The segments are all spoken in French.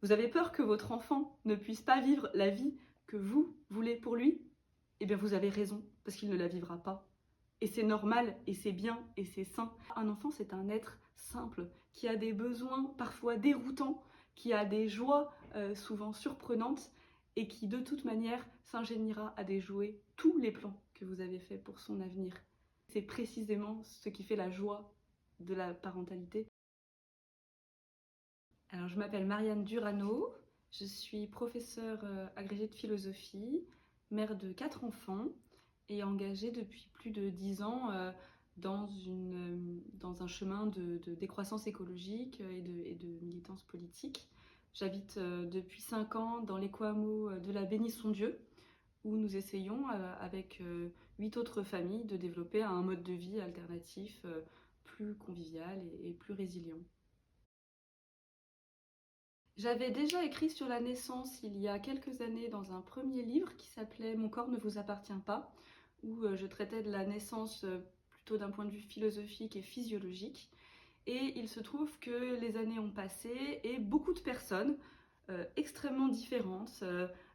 Vous avez peur que votre enfant ne puisse pas vivre la vie que vous voulez pour lui? Eh bien, vous avez raison, parce qu'il ne la vivra pas. Et c'est normal, et c'est bien, et c'est sain. Un enfant, c'est un être simple, qui a des besoins parfois déroutants, qui a des joies souvent surprenantes, et qui de toute manière s'ingéniera à déjouer tous les plans que vous avez faits pour son avenir. C'est précisément ce qui fait la joie de la parentalité. Alors, je m'appelle Marianne Durano, je suis professeure agrégée de philosophie, mère de 4 enfants et engagée depuis plus de 10 ans dans un chemin de décroissance écologique et de militance politique. J'habite depuis 5 ans dans l'éco-hameau de la Bénisson-Dieu, où nous essayons, avec 8 autres familles, de développer un mode de vie alternatif plus convivial et plus résilient. J'avais déjà écrit sur la naissance il y a quelques années dans un premier livre qui s'appelait Mon corps ne vous appartient pas, où je traitais de la naissance plutôt d'un point de vue philosophique et physiologique. Et il se trouve que les années ont passé et beaucoup de personnes extrêmement différentes,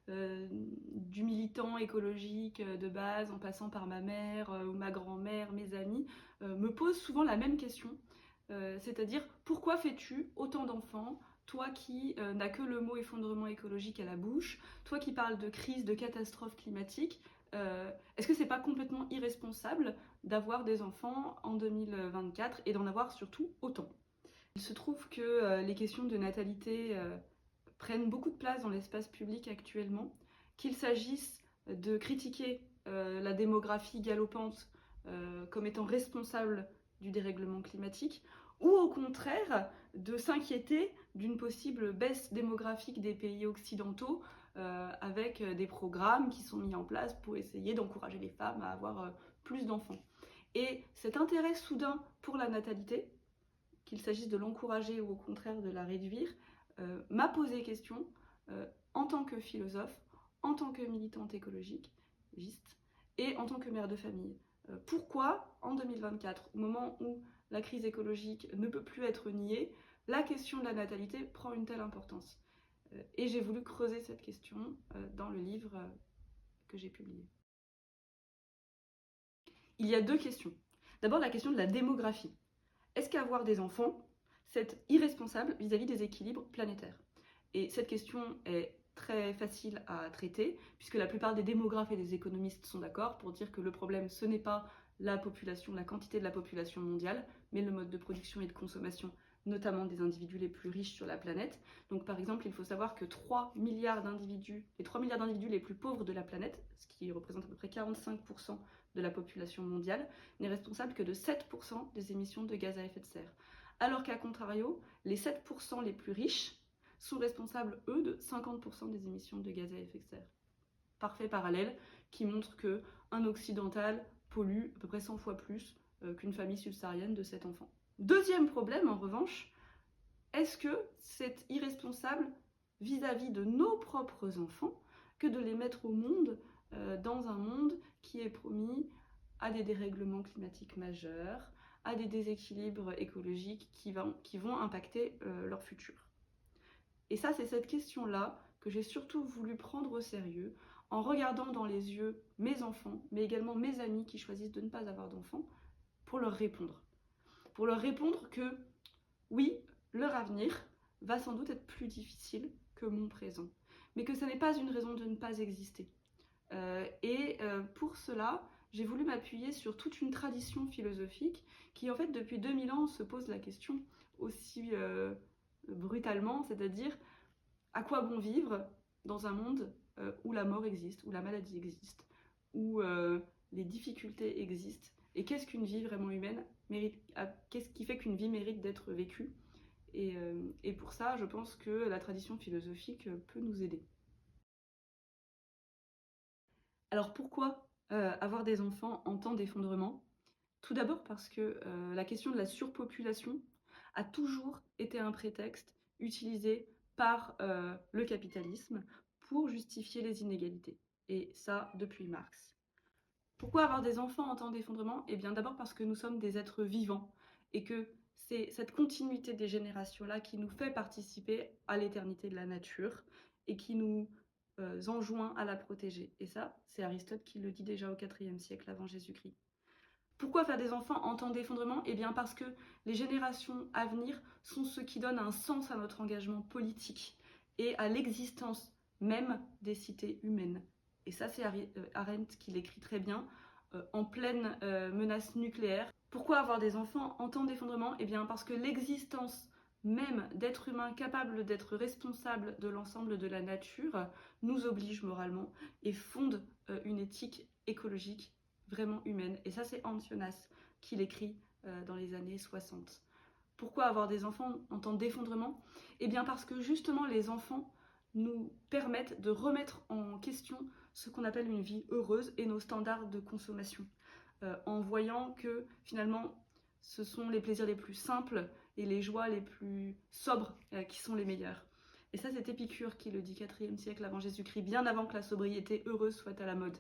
du militant écologique de base en passant par ma mère ou ma grand-mère, mes amis, me posent souvent la même question. C'est-à-dire, pourquoi fais-tu autant d'enfants, toi qui n'as que le mot effondrement écologique à la bouche, toi qui parles de crise, de catastrophe climatique, est-ce que c'est pas complètement irresponsable d'avoir des enfants en 2024 et d'en avoir surtout autant? Il se trouve que les questions de natalité prennent beaucoup de place dans l'espace public actuellement, qu'il s'agisse de critiquer la démographie galopante comme étant responsable du dérèglement climatique, ou au contraire de s'inquiéter d'une possible baisse démographique des pays occidentaux avec des programmes qui sont mis en place pour essayer d'encourager les femmes à avoir plus d'enfants. Et cet intérêt soudain pour la natalité, qu'il s'agisse de l'encourager ou au contraire de la réduire, m'a posé question en tant que philosophe, en tant que militante écologiste et en tant que mère de famille. Pourquoi, en 2024, au moment où la crise écologique ne peut plus être niée, la question de la natalité prend une telle importance? Et j'ai voulu creuser cette question dans le livre que j'ai publié. Il y a deux questions. D'abord, la question de la démographie. Est-ce qu'avoir des enfants, c'est irresponsable vis-à-vis des équilibres planétaires? Et cette question est très facile à traiter, puisque la plupart des démographes et des économistes sont d'accord pour dire que le problème, ce n'est pas la population, la quantité de la population mondiale, mais le mode de production et de consommation, notamment des individus les plus riches sur la planète. Donc par exemple, il faut savoir que 3 milliards d'individus, les 3 milliards d'individus les plus pauvres de la planète, ce qui représente à peu près 45% de la population mondiale, n'est responsable que de 7% des émissions de gaz à effet de serre. Alors qu'à contrario, les 7% les plus riches sont responsables, eux, de 50% des émissions de gaz à effet de serre. Parfait parallèle qui montre qu'un occidental pollue à peu près 100 fois plus qu'une famille subsaharienne de 7 enfants. Deuxième problème, en revanche, est-ce que c'est irresponsable vis-à-vis de nos propres enfants que de les mettre au monde dans un monde qui est promis à des dérèglements climatiques majeurs, à des déséquilibres écologiques qui vont impacter leur futur? Et ça, c'est cette question-là que j'ai surtout voulu prendre au sérieux en regardant dans les yeux mes enfants, mais également mes amis qui choisissent de ne pas avoir d'enfants, pour leur répondre. Pour leur répondre que oui, leur avenir va sans doute être plus difficile que mon présent, mais que ce n'est pas une raison de ne pas exister. Pour cela, j'ai voulu m'appuyer sur toute une tradition philosophique qui, en fait, depuis 2000 ans, se pose la question aussi brutalement, c'est-à-dire à quoi bon vivre dans un monde où la mort existe, où la maladie existe, où les difficultés existent, et qu'est-ce qu'une vie vraiment humaine mérite, qu'est-ce qui fait qu'une vie mérite d'être vécue? Et pour ça, je pense que la tradition philosophique peut nous aider. Alors pourquoi avoir des enfants en temps d'effondrement? Tout d'abord parce que la question de la surpopulation a toujours été un prétexte utilisé par le capitalisme pour justifier les inégalités. Et ça, depuis Marx. Pourquoi avoir des enfants en temps d'effondrement? Eh bien d'abord parce que nous sommes des êtres vivants et que C'est cette continuité des générations-là qui nous fait participer à l'éternité de la nature et qui nous enjoint à la protéger. Et ça, c'est Aristote qui le dit déjà au IVe siècle avant Jésus-Christ. Pourquoi faire des enfants en temps d'effondrement? Eh bien parce que les générations à venir sont ceux qui donnent un sens à notre engagement politique et à l'existence même des cités humaines. Et ça, c'est Arendt qui l'écrit très bien, en pleine menace nucléaire. Pourquoi avoir des enfants en temps d'effondrement? Eh bien parce que l'existence même d'êtres humains capables d'être responsables de l'ensemble de la nature nous oblige moralement et fonde une éthique écologique vraiment humaine. Et ça, c'est Hans Jonas qui l'écrit dans les années 60. Pourquoi avoir des enfants en temps d'effondrement? Eh bien parce que justement les enfants nous permettent de remettre en question ce qu'on appelle une vie heureuse et nos standards de consommation, en voyant que finalement ce sont les plaisirs les plus simples et les joies les plus sobres qui sont les meilleurs. Et ça, c'est Épicure qui le dit IVe siècle avant Jésus-Christ, bien avant que la sobriété heureuse soit à la mode.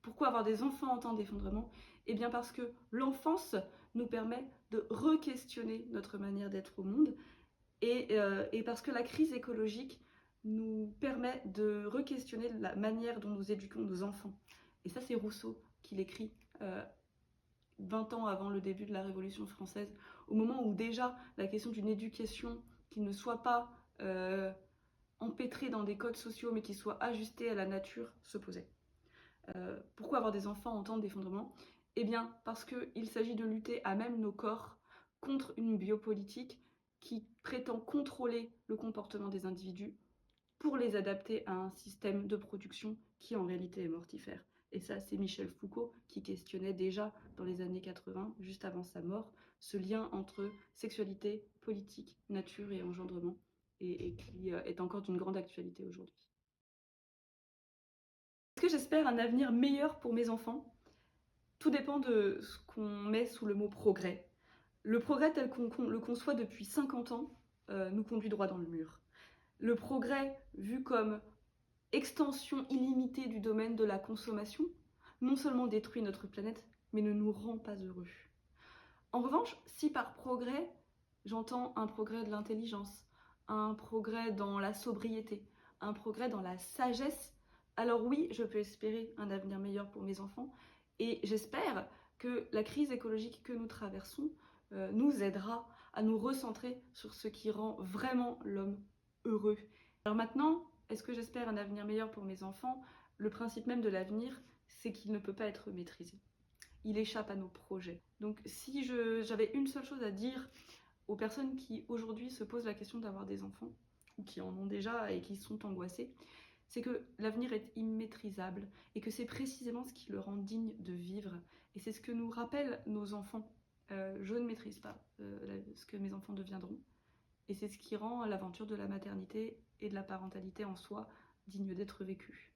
Pourquoi avoir des enfants en temps d'effondrement? Eh bien parce que l'enfance nous permet de re-questionner notre manière d'être au monde et parce que la crise écologique nous permet de re-questionner la manière dont nous éduquons nos enfants. Et ça, c'est Rousseau qui l'écrit 20 ans avant le début de la Révolution française, au moment où déjà la question d'une éducation qui ne soit pas empêtrée dans des codes sociaux mais qui soit ajustée à la nature se posait. Pourquoi avoir des enfants en temps d'effondrement? Eh bien, parce qu'il s'agit de lutter à même nos corps contre une biopolitique qui prétend contrôler le comportement des individus pour les adapter à un système de production qui en réalité est mortifère. Et ça, c'est Michel Foucault qui questionnait déjà dans les années 80, juste avant sa mort, ce lien entre sexualité, politique, nature et engendrement, et qui est encore d'une grande actualité aujourd'hui. Est-ce que j'espère un avenir meilleur pour mes enfants? Tout dépend de ce qu'on met sous le mot progrès. Le progrès tel qu'on le conçoit depuis 50 ans nous conduit droit dans le mur. Le progrès vu comme extension illimitée du domaine de la consommation non seulement détruit notre planète, mais ne nous rend pas heureux. En revanche, si par progrès, j'entends un progrès de l'intelligence, un progrès dans la sobriété, un progrès dans la sagesse, alors oui, je peux espérer un avenir meilleur pour mes enfants et j'espère que la crise écologique que nous traversons nous aidera à nous recentrer sur ce qui rend vraiment l'homme heureux. Alors maintenant, est-ce que j'espère un avenir meilleur pour mes enfants? Le principe même de l'avenir, c'est qu'il ne peut pas être maîtrisé. Il échappe à nos projets. Donc si j'avais une seule chose à dire aux personnes qui aujourd'hui se posent la question d'avoir des enfants, ou qui en ont déjà et qui sont angoissées, c'est que l'avenir est immaîtrisable et que c'est précisément ce qui le rend digne de vivre. Et c'est ce que nous rappellent nos enfants. Je ne maîtrise pas ce que mes enfants deviendront. Et c'est ce qui rend l'aventure de la maternité et de la parentalité en soi digne d'être vécue.